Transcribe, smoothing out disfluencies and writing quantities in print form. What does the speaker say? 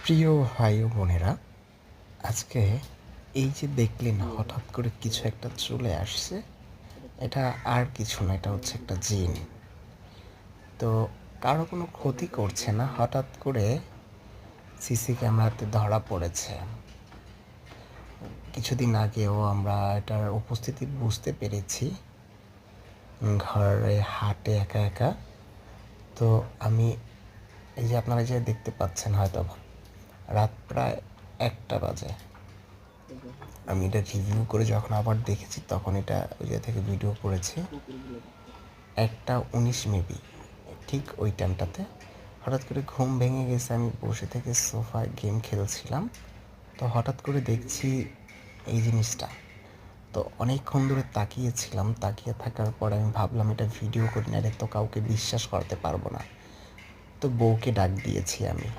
প্রিয় ভাই ও বোনেরা, আজকে এই যে দেখলেন হঠাৎ করে কিছু একটা চলে আসছে, এটা আর কিছু না, এটা হচ্ছে একটা জিন। তো কারো কোনো ক্ষতি করছে না, হঠাৎ করে সিসি ক্যামেরাতে ধরা পড়েছে। কিছুদিন আগেও আমরা এটার উপস্থিতি বুঝতে পেরেছি, ঘরে হাঁটে একা একা। তো আমি এই যে আপনারা যে দেখতে পাচ্ছেন হয়তো, রাত প্রায় 1টা বাজে। আমি এটা রিভিউ করে যখন আবার দেখেছি তখন এটা ওই জায়গা থেকে ভিডিও করেছি 1টা 19 মেবি, ঠিক ওই টাইমটাতে হঠাৎ করে ঘুম ভেঙে গেছে। আমি বসে থেকে সোফায় গেম খেলছিলাম, তো হঠাৎ করে দেখছি এই জিনিসটা। তো অনেকক্ষণ ধরে তাকিয়েছিলাম, তাকিয়ে থাকার পর আমি ভাবলাম এটা ভিডিও করি না, এটা তো কাউকে বিশ্বাস করতে পারবো না। তো বউকে ডাক দিয়েছি আমি,